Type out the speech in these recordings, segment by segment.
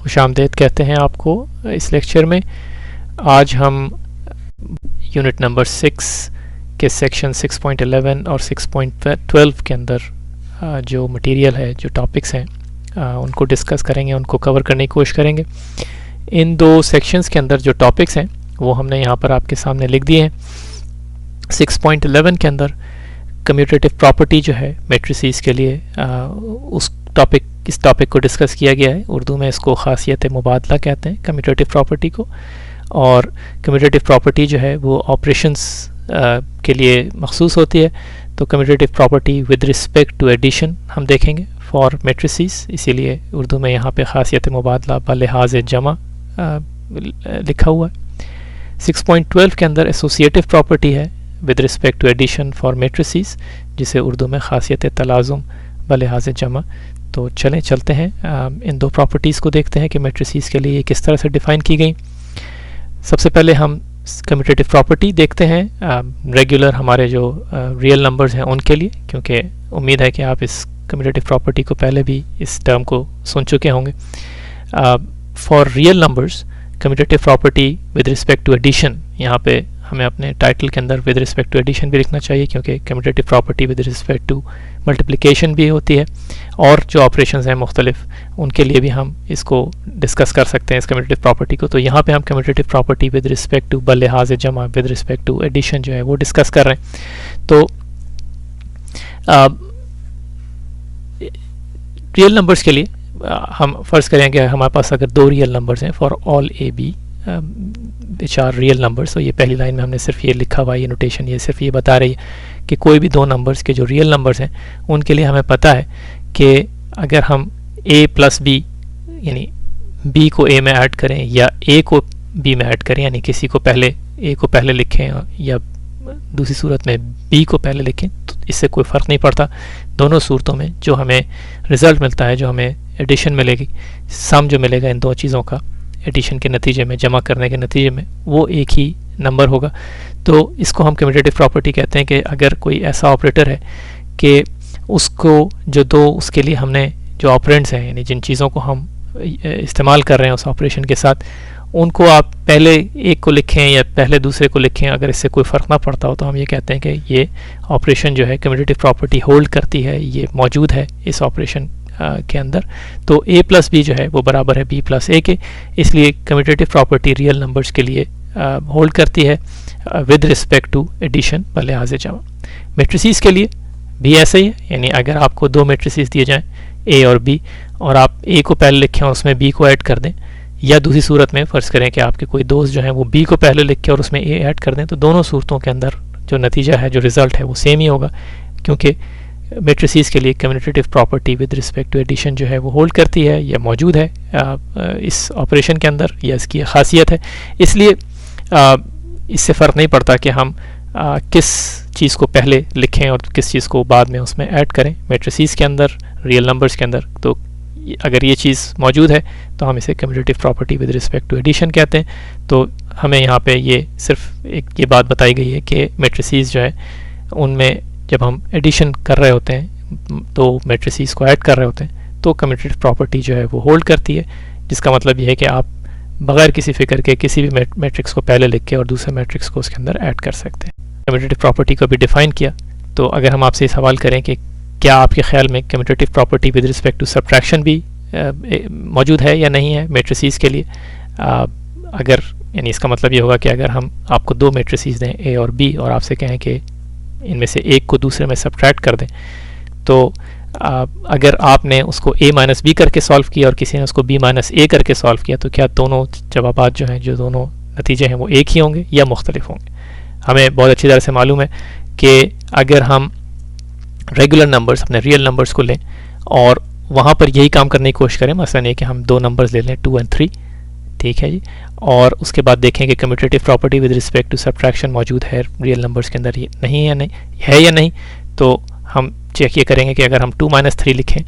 खुशामदीद कहते हैं आपको इस लेक्चर में। आज हम यूनिट नंबर 6 के सेक्शन 6.11 और 6.12 के अंदर जो मटेरियल है, जो टॉपिक्स हैं, उनको डिस्कस करेंगे, उनको कवर करने की कोशिश करेंगे। इन दो सेक्शंस के अंदर जो टॉपिक्स हैं वो हमने यहाँ पर आपके सामने लिख दिए हैं। 6.11 के अंदर कम्यूटेटिव प्रॉपर्टी जो है मैट्रिसेस के लिए, इस टॉपिक को डिस्कस किया गया है। उर्दू में इसको खासियत मुबादला कहते हैं, कम्यूटेटिव प्रॉपर्टी को। और कम्यूटेटिव प्रॉपर्टी जो है वो ऑपरेशंस के लिए मखसूस होती है। तो commutative property with respect to addition हम देखेंगे फॉर मैट्रिसेस, इसीलिए उर्दू में यहाँ पे खासियत मुबादला बलिहाज जमा लिखा हुआ है। 6.12 के अंदर एसोसिएटिव प्रॉपर्टी है with respect to addition for matrices, जिसे उर्दू में खासियत तलाज़ुम बलिहाज जमा। तो चलते हैं इन दो प्रॉपर्टीज़ को देखते हैं कि मैट्रिसेस के लिए ये किस तरह से डिफ़ाइन की गई। सबसे पहले हम कम्यूटेटिव प्रॉपर्टी देखते हैं रेगुलर हमारे जो रियल नंबर्स हैं उनके लिए, क्योंकि उम्मीद है कि आप इस कम्यूटेटिव प्रॉपर्टी को पहले भी इस टर्म को सुन चुके होंगे। For real numbers commutative property with respect to addition, यहाँ पे हमें अपने टाइटल के अंदर विद रिस्पेक्ट टू एडिशन भी लिखना चाहिए, क्योंकि commutative property with respect to multiplication भी होती है, और जो ऑपरेशंस हैं मुख्तलिफ उनके लिए भी हम इसको डिस्कस कर सकते हैं इस कम्यूटेटिव प्रॉपर्टी को। तो यहाँ पे हम commutative property with respect to बलिहाज जमा विद रिस्पेक्ट टू एडिशन जो है वो डिस्कस कर रहे हैं। तो रियल नंबर्स के लिए हम फ़र्ज़ करें कि हमारे पास अगर दो रियल नंबर्स हैं, for all A B which are real numbers. तो ये पहली लाइन में हमने सिर्फ ये लिखा हुआ है, ये नोटेशन ये सिर्फ ये बता रही है कि कोई भी दो नंबर्स के जो रियल नंबर्स हैं उनके लिए हमें पता है कि अगर हम a प्लस बी यानी b को a में ऐड करें या a को b में ऐड करें, यानी किसी को पहले a को पहले लिखें या दूसरी सूरत में b को पहले लिखें, तो इससे कोई फ़र्क नहीं पड़ता। दोनों सूरतों में जो हमें रिज़ल्ट मिलता है, जो हमें एडिशन मिलेगी, सम जो मिलेगा इन दो चीज़ों का एडिशन के नतीजे में, जमा करने के नतीजे में, वो एक ही नंबर होगा। तो इसको हम कम्यूटेटिव प्रॉपर्टी कहते हैं कि अगर कोई ऐसा ऑपरेटर है कि उसको उसके लिए हमने जो ऑपरेंड्स हैं, यानी जिन चीज़ों को हम इस्तेमाल कर रहे हैं उस ऑपरेशन के साथ, उनको आप पहले एक को लिखें या पहले दूसरे को लिखें, अगर इससे कोई फ़र्क ना पड़ता हो तो हम ये कहते हैं कि ये ऑपरेशन जो है कम्यूटेटिव प्रॉपर्टी होल्ड करती है, ये मौजूद है इस ऑपरेशन के अंदर। तो a प्लस बी जो है वो बराबर है b प्लस a के, इसलिए कम्यूटेटिव प्रॉपर्टी रियल नंबर्स के लिए होल्ड करती है विद रिस्पेक्ट टू एडिशन बलिहाज जमा। मैट्रिसेस के लिए भी ऐसा ही है, यानी अगर आपको दो मैट्रिसेस दिए जाएं a और b और आप a को पहले लिखें और उसमें b को ऐड कर दें, या दूसरी सूरत में फ़र्ज़ करें कि आपके कोई दोस्त जो हैं वो b को पहले लिख के और उसमें a ऐड कर दें, तो दोनों सूरतों के अंदर जो नतीजा है, जो रिज़ल्ट है, वो सेम ही होगा, क्योंकि मैट्रिसेस के लिए commutative property with respect to addition जो है वो होल्ड करती है, या मौजूद है इस ऑपरेशन के अंदर, या इसकी खासियत है। इसलिए इससे फ़र्क नहीं पड़ता कि हम किस चीज़ को पहले लिखें और किस चीज़ को बाद में उसमें ऐड करें मैट्रिसेस के अंदर, रियल नंबर्स के अंदर। तो अगर ये चीज़ मौजूद है तो हम इसे commutative property with respect to addition कहते हैं। तो हमें यहाँ पे ये सिर्फ ये बात बताई गई है कि मैट्रिसेस जो है उनमें जब हम एडिशन कर रहे होते हैं, तो मैट्रिसेस को ऐड कर रहे होते हैं, तो कम्यूटेटिव प्रॉपर्टी जो है वो होल्ड करती है, जिसका मतलब ये है कि आप बग़ैर किसी फ़िक्र के किसी भी मैट्रिक्स को पहले लिख के और दूसरे मैट्रिक्स को उसके अंदर ऐड कर सकते हैं। कम्यूटेटिव प्रॉपर्टी को भी डिफ़ाइन किया। तो अगर हम आपसे सवाल करें कि क्या आपके ख्याल में commutative property with respect to subtraction भी मौजूद है या नहीं है मैट्रिसेस के लिए, अगर यानी इसका मतलब ये होगा कि अगर हम आपको दो मैट्रिसेस दें a और b और आपसे कहें कि इनमें से एक को दूसरे में सब्ट्रैक्ट कर दें, तो अगर आपने उसको a माइनस बी करके सॉल्व किया और किसी ने उसको b माइनस a करके सॉल्व किया, तो क्या दोनों जवाबात जो हैं, जो दोनों नतीजे हैं, वो एक ही होंगे या मुख्तलिफ होंगे? हमें बहुत अच्छी तरह से मालूम है कि अगर हम रेगुलर नंबर्स, अपने रियल नंबर्स को लें और वहाँ पर यही काम करने की कोशिश करें, मसलन ये कि हम दो नंबर्स ले लें 2 और 3, ठीक है जी, और उसके बाद देखें कि commutative property with respect to subtraction मौजूद है रियल नंबर्स के अंदर नहीं है या नहीं, तो हम चेक ये करेंगे कि अगर हम 2 माइनस 3 लिखें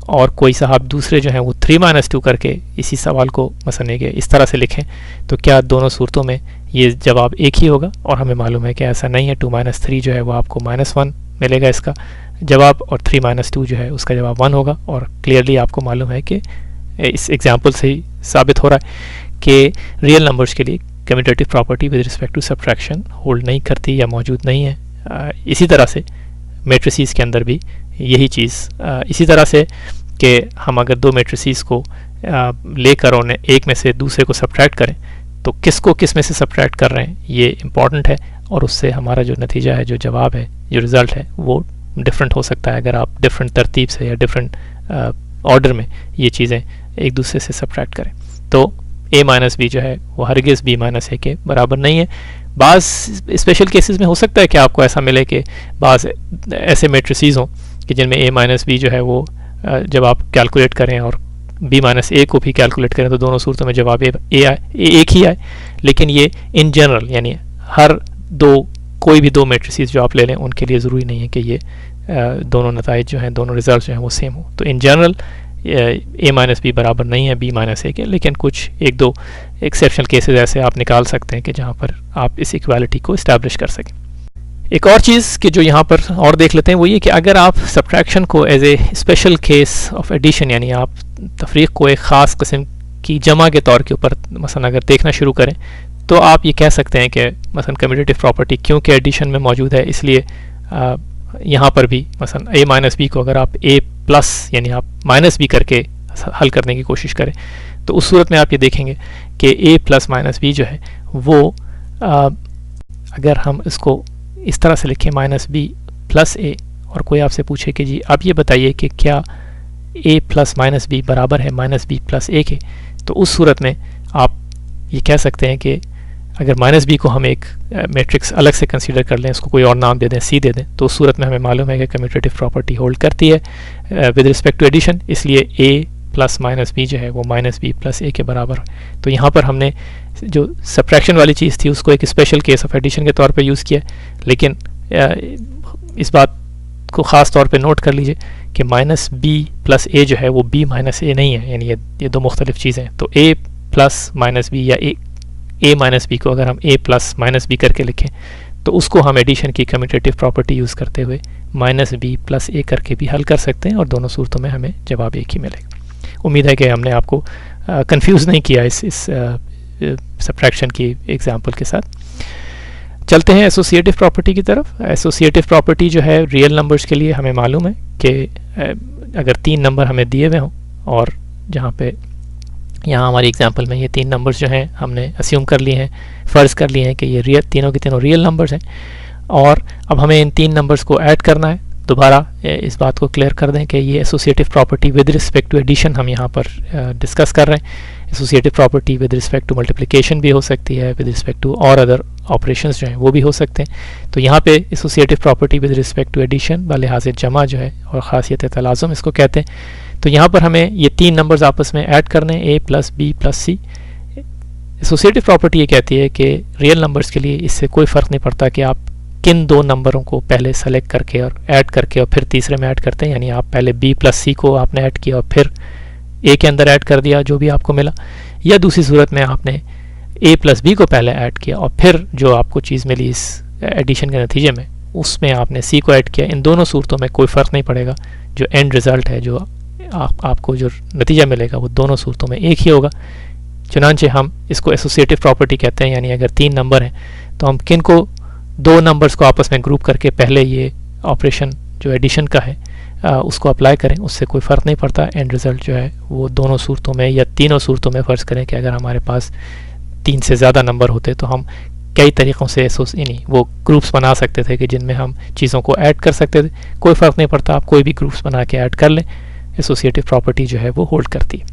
और कोई साहब दूसरे जो हैं वो 3 माइनस 2 करके इसी सवाल को मसलन के इस तरह से लिखें, तो क्या दोनों सूरतों में ये जवाब एक ही होगा? और हमें मालूम है कि ऐसा नहीं है। 2 माइनस 3 जो है वो आपको -1 मिलेगा इसका जवाब, और 3 माइनस 2 जो है उसका जवाब 1 होगा। और क्लियरली आपको मालूम है कि इस एग्जांपल से ही साबित हो रहा है कि रियल नंबर्स के लिए commutative property with respect to subtraction hold नहीं करती या मौजूद नहीं है। इसी तरह से मैट्रिसेस के अंदर भी यही चीज़, इसी तरह से कि हम अगर दो मैट्रिसेस को लेकर उन्हें एक में से दूसरे को सब्ट्रैक्ट करें तो किसको किस में से सब्ट्रैक्ट कर रहे हैं ये इम्पॉर्टेंट है, और उससे हमारा जो नतीजा है, जो जवाब है, जो रिज़ल्ट है वो डिफरेंट हो सकता है अगर आप डिफरेंट तरतीब से या डिफरेंट ऑर्डर में ये चीज़ें एक दूसरे से सब्ट्रैक्ट करें। तो a माइनस बी जो है वो हरगिज़ b माइनस ए के बराबर नहीं है। बाज़ स्पेशल केसेस में हो सकता है कि आपको ऐसा मिले कि बाज़ ऐसे मैट्रिसेस हों कि जिनमें a माइनस बी जो है वो जब आप कैलकुलेट करें और b माइनस ए को भी कैलकुलेट करें तो दोनों सूरतों में जवाब एक ही आए। लेकिन ये इन जनरल यानी हर कोई भी दो मैट्रिसेस जो आप ले लें उनके लिए ज़रूरी नहीं है कि ये दोनों नताइज जो हैं, दोनों रिजल्ट जो हैं वो सेम हो। तो in general a minus B बराबर नहीं है b माइनस ए के, लेकिन कुछ एक दो एक्सेप्शनल केसेस ऐसे आप निकाल सकते हैं कि जहाँ पर आप इस इक्वालिटी को इस्टेब्लिश कर सकें। एक और चीज़ कि जो यहाँ पर और देख लेते हैं वो ये कि अगर आप सब्ट्रैक्शन को as a special case of addition यानी आप तफरीक को एक ख़ास किस्म की जमा के तौर के ऊपर मसलन अगर देखना शुरू करें तो आप ये कह सकते हैं कि मसलन कम्यूटेटिव प्रॉपर्टी क्योंकि एडिशन में मौजूद है इसलिए यहाँ पर भी मसलन a माइनस बी को अगर आप a प्लस यानी आप माइनस बी करके हल करने की कोशिश करें तो उस सूरत में आप ये देखेंगे कि a प्लस माइनस बी जो है वो अगर हम इसको इस तरह से लिखें माइनस बी प्लस a और कोई आपसे पूछे कि जी आप ये बताइए कि क्या a प्लस माइनस बी बराबर है माइनस बी प्लस a के, तो उस सूरत में आप ये कह सकते हैं कि अगर माइनस बी को हम एक मैट्रिक्स अलग से कंसीडर कर लें, इसको कोई और नाम दे दें, सी दे दें, तो उस सूरत में हमें मालूम है कि कम्यूटेटिव प्रॉपर्टी होल्ड करती है विद रिस्पेक्ट टू एडिशन, इसलिए a प्लस माइनस बी जो है वो माइनस बी प्लस ए के बराबर है। तो यहाँ पर हमने जो सब्ट्रैक्शन वाली चीज़ थी उसको एक स्पेशल केस ऑफ एडिशन के तौर पर यूज़ किया, लेकिन इस बात को ख़ास तौर पर नोट कर लीजिए कि माइनस बी प्लस ए जो है वो b माइनस ए नहीं है, यानी ये दो मुख्तलिफ चीज़ें हैं। तो a प्लस माइनस बी या a माइनस बी को अगर हम a प्लस माइनस बी करके लिखें तो उसको हम एडिशन की कम्यूटेटिव प्रॉपर्टी यूज़ करते हुए माइनस बी प्लस ए करके भी हल कर सकते हैं और दोनों सूरतों में हमें जवाब एक ही मिलेगा। उम्मीद है कि हमने आपको कंफ्यूज नहीं किया इस सब्ट्रैक्शन की एग्जांपल के साथ। चलते हैं एसोसिएटिव प्रॉपर्टी की तरफ। एसोसिएटिव प्रॉपर्टी जो है रियल नंबर्स के लिए हमें मालूम है कि अगर तीन नंबर हमें दिए हुए हों और जहाँ पे यहाँ हमारी एग्जांपल में ये तीन नंबर्स जो हैं हमने अस्यूम कर लिए हैं, फ़र्ज़ कर लिए हैं कि ये तीनों के तीनों रियल नंबर्स हैं और अब हमें इन तीन नंबर्स को ऐड करना है। दोबारा इस बात को क्लियर कर दें कि ये associative property with respect to addition हम यहाँ पर डिस्कस कर रहे हैं। Associative property with respect to multiplication भी हो सकती है, विद रिस्पेक्ट टू और अदर ऑपरेशंस जो हैं वो भी हो सकते हैं। तो यहाँ पे associative property with respect to addition बलिहाज़ जमा जो है और ख़ासियत तलाज़ुम इसको कहते हैं। तो यहाँ पर हमें ये तीन नंबर्स आपस में ऐड करने हैं, a plus B plus C. Associative property ये कहती है कि रियल नंबर्स के लिए इससे कोई फ़र्क नहीं पड़ता कि आप किन दो नंबरों को पहले सेलेक्ट करके और ऐड करके और फिर तीसरे में ऐड करते हैं, यानी आप पहले b प्लस सी को आपने ऐड किया और फिर a के अंदर ऐड कर दिया जो भी आपको मिला, या दूसरी सूरत में आपने a प्लस बी को पहले ऐड किया और फिर जो आपको चीज़ मिली इस एडिशन के नतीजे में उसमें आपने c को ऐड किया। इन दोनों सूरतों में कोई फ़र्क नहीं पड़ेगा, जो एंड रिज़ल्ट है, जो आपको जो नतीजा मिलेगा वो दोनों सूरतों में एक ही होगा। चुनांचे हम इसको एसोसिएटिव प्रॉपर्टी कहते हैं, यानी अगर तीन नंबर हैं तो हम किन को दो नंबर्स को आपस में ग्रुप करके पहले ये ऑपरेशन जो एडिशन का है उसको अप्लाई करें, उससे कोई फ़र्क नहीं पड़ता। एंड रिज़ल्ट जो है वो दोनों सूरतों में या तीनों सूरतों में, फ़र्ज़ करें कि अगर हमारे पास तीन से ज़्यादा नंबर होते तो हम कई तरीक़ों से यानी वो ग्रुप्स बना सकते थे कि जिनमें हम चीज़ों को ऐड कर सकते थे। कोई फ़र्क नहीं पड़ता, आप कोई भी ग्रुप्स बना के ऐड कर लें, एसोसिएटिव प्रॉपर्टी जो है वो होल्ड करती है।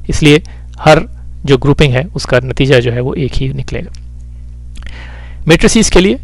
इसलिए हर जो ग्रुपिंग है उसका नतीजा जो है वो एक ही निकलेगा। मैट्रिसेस के लिए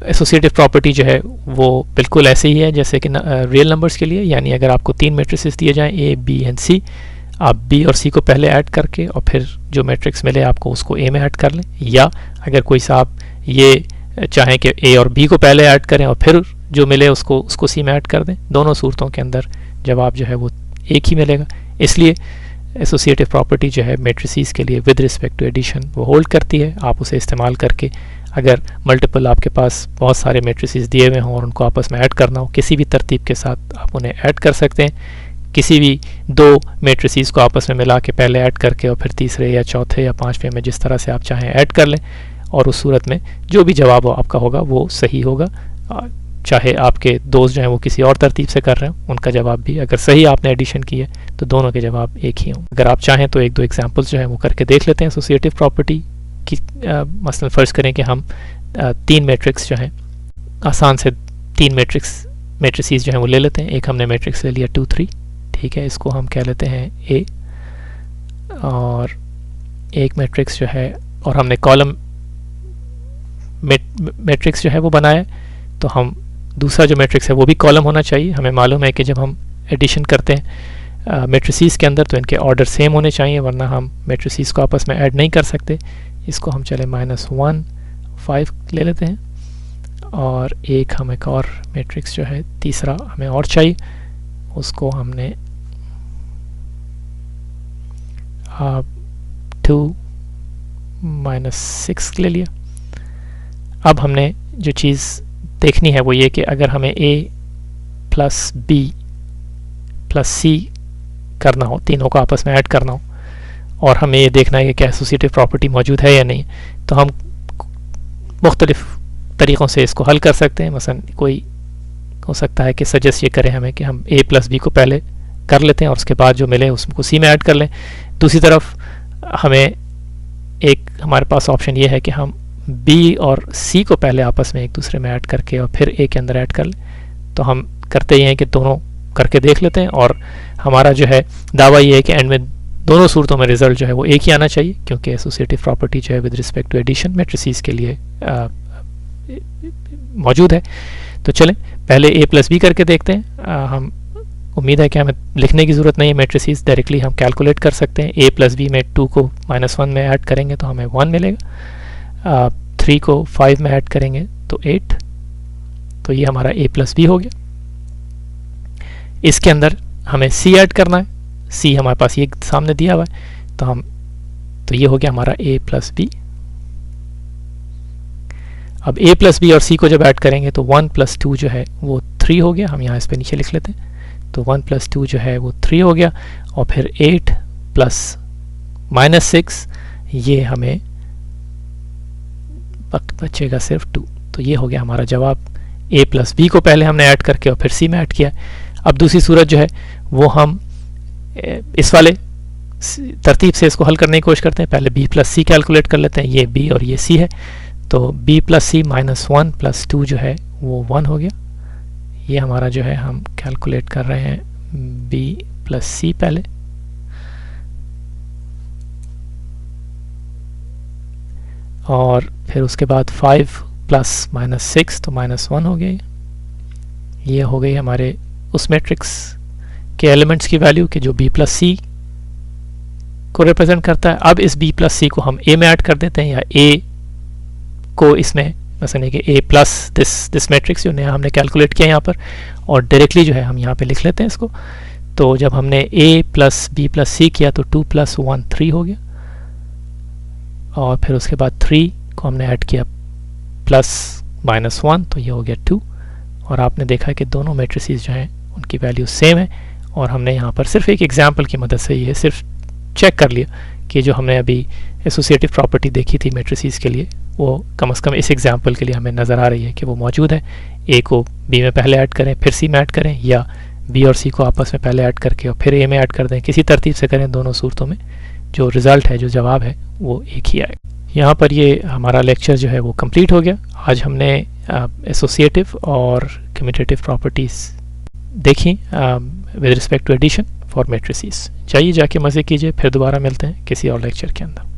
एसोसिएटिव प्रॉपर्टी जो है वो बिल्कुल ऐसे ही है जैसे कि रियल नंबर्स के लिए, यानी अगर आपको तीन मैट्रिसेस दिए जाएं a, b एंड c, आप b और c को पहले ऐड करके और फिर जो मैट्रिक्स मिले आपको उसको a में ऐड कर लें, या अगर कोई साहब ये चाहें कि a और b को पहले ऐड करें और फिर जो मिले उसको c में ऐड कर दें, दोनों सूरतों के अंदर जवाब जो है वो एक ही मिलेगा। इसलिए एसोसिएटिव प्रॉपर्टी जो है मैट्रिसेस के लिए विद रिस्पेक्ट टू एडिशन वो होल्ड करती है। आप उसे इस्तेमाल करके अगर मल्टीपल आपके पास बहुत सारे मैट्रिसेस दिए हुए हों और उनको आपस में ऐड करना हो, किसी भी तरतीब के साथ आप उन्हें ऐड कर सकते हैं। किसी भी दो मेट्रिसेस को आपस में मिला के पहले ऐड करके और फिर तीसरे या चौथे या पांचवें में जिस तरह से आप चाहें ऐड कर लें, और उस सूरत में जो भी जवाब आपका होगा वो सही होगा। चाहे आपके दोस्त जो हैं वो किसी और तरतीब से कर रहे हैं, उनका जवाब भी अगर सही आपने एडिशन की है तो दोनों के जवाब एक ही हों। अगर आप चाहें तो एक दो एग्जांपल्स जो हैं वो करके देख लेते हैं एसोसिएटिव प्रॉपर्टी की। मसलन फ़र्ज़ करें कि हम तीन मैट्रिक्स जो हैं, आसान से तीन मैट्रिसेस जो हैं वो ले लेते हैं। एक हमने मैट्रिक्स ले लिया 2 3, ठीक है, इसको हम कह लेते हैं ए, और एक मैट्रिक्स जो है, और हमने कॉलम मैट्रिक्स जो है वो बनाया, तो हम दूसरा जो मैट्रिक्स है वो भी कॉलम होना चाहिए। हमें मालूम है कि जब हम एडिशन करते हैं मैट्रिसेस के अंदर तो इनके ऑर्डर सेम होने चाहिए, वरना हम मैट्रिसेस को आपस में ऐड नहीं कर सकते। इसको हम चले -1 5 ले लेते हैं, और एक हम एक और मैट्रिक्स जो है तीसरा हमें और चाहिए, उसको हमने 2 -6 ले लिया। अब हमने जो चीज़ देखनी है वो ये कि अगर हमें a plus b plus c करना हो, तीनों को आपस में ऐड करना हो, और हमें ये देखना है कि क्या एसोसिएटिव प्रॉपर्टी मौजूद है या नहीं, तो हम मुख्तलिफ तरीक़ों से इसको हल कर सकते हैं। मसलन कोई हो सकता है कि सजेस्ट ये करें हमें कि हम a प्लस बी को पहले कर लेते हैं और उसके बाद जो मिले उसको c में ऐड कर लें। दूसरी तरफ हमें एक हमारे पास ऑप्शन ये है कि हम b और c को पहले आपस में एक दूसरे में ऐड करके और फिर a के अंदर ऐड कर लें। तो हम करते ही हैं कि दोनों करके देख लेते हैं, और हमारा जो है दावा ये है कि एंड में दोनों सूरतों में रिजल्ट जो है वो एक ही आना चाहिए, क्योंकि एसोसिएटिव प्रॉपर्टी जो है with respect to addition matrices के लिए मौजूद है। तो चलें पहले a प्लस बी करके देखते हैं। हम उम्मीद है कि हमें लिखने की ज़रूरत नहीं है, मैट्रिसेस डायरेक्टली हम कैलकुलेट कर सकते हैं। a प्लस बी में 2 को -1 में ऐड करेंगे तो हमें 1 मिलेगा, 3 को 5 में ऐड करेंगे तो 8, तो ये हमारा a प्लस बी हो गया। इसके अंदर हमें c ऐड करना है, c हमारे पास ये सामने दिया हुआ है, तो ये हो गया हमारा a प्लस बी। अब a प्लस बी और c को जब ऐड करेंगे तो 1 प्लस 2 जो है वो 3 हो गया। हम यहाँ इस पे नीचे लिख लेते हैं, तो 1 प्लस 2 जो है वो 3 हो गया, और फिर 8 प्लस -6 ये हमें बचेगा सिर्फ 2। तो ये हो गया हमारा जवाब। a प्लस बी को पहले हमने ऐड करके और फिर c में ऐड किया। अब दूसरी सूरत जो है वो हम इस वाले तरतीब से इसको हल करने की कोशिश करते हैं। पहले b प्लस सी कैलकुलेट कर लेते हैं, ये b और ये c है, तो b प्लस सी -1 प्लस 2 जो है वो 1 हो गया। ये हमारा जो है हम कैलकुलेट कर रहे हैं b प्लस सी पहले, और फिर उसके बाद 5 प्लस -6 तो -1 हो गया। ये हो गई हमारे उस मैट्रिक्स के एलिमेंट्स की वैल्यू कि जो b प्लस सी को रिप्रेजेंट करता है। अब इस b प्लस सी को हम a में ऐड कर देते हैं, या a को इसमें मसलन कि a प्लस दिस मैट्रिक्स जो नया हमने कैलकुलेट किया यहाँ पर, और डायरेक्टली जो है हम यहाँ पे लिख लेते हैं इसको। तो जब हमने a प्लस बी प्लस सी किया तो 2 प्लस 1 3 हो गया, और फिर उसके बाद 3 को हमने ऐड किया प्लस -1 तो ये हो गया 2। और आपने देखा कि दोनों मैट्रिसेस जो हैं उनकी वैल्यू सेम है, और हमने यहाँ पर सिर्फ एक एग्जांपल की मदद से ये सिर्फ चेक कर लिया कि जो हमने अभी एसोसिएटिव प्रॉपर्टी देखी थी मैट्रिसेस के लिए वो कम से कम इस एग्जांपल के लिए हमें नज़र आ रही है कि वो मौजूद है। a को b में पहले ऐड करें फिर c में ऐड करें, या b और c को आपस में पहले ऐड करके और फिर a में ऐड कर दें, किसी तरतीब से करें, दोनों सूरतों में जो रिज़ल्ट है, जो जवाब है वो एक ही आएगा। यहाँ पर ये हमारा लेक्चर जो है वो कंप्लीट हो गया। आज हमने एसोसिएटिव और कम्यूटेटिव प्रॉपर्टीज़ देखी with respect to addition for matrices. जाइए जाके मज़े कीजिए, फिर दोबारा मिलते हैं किसी और लेक्चर के अंदर।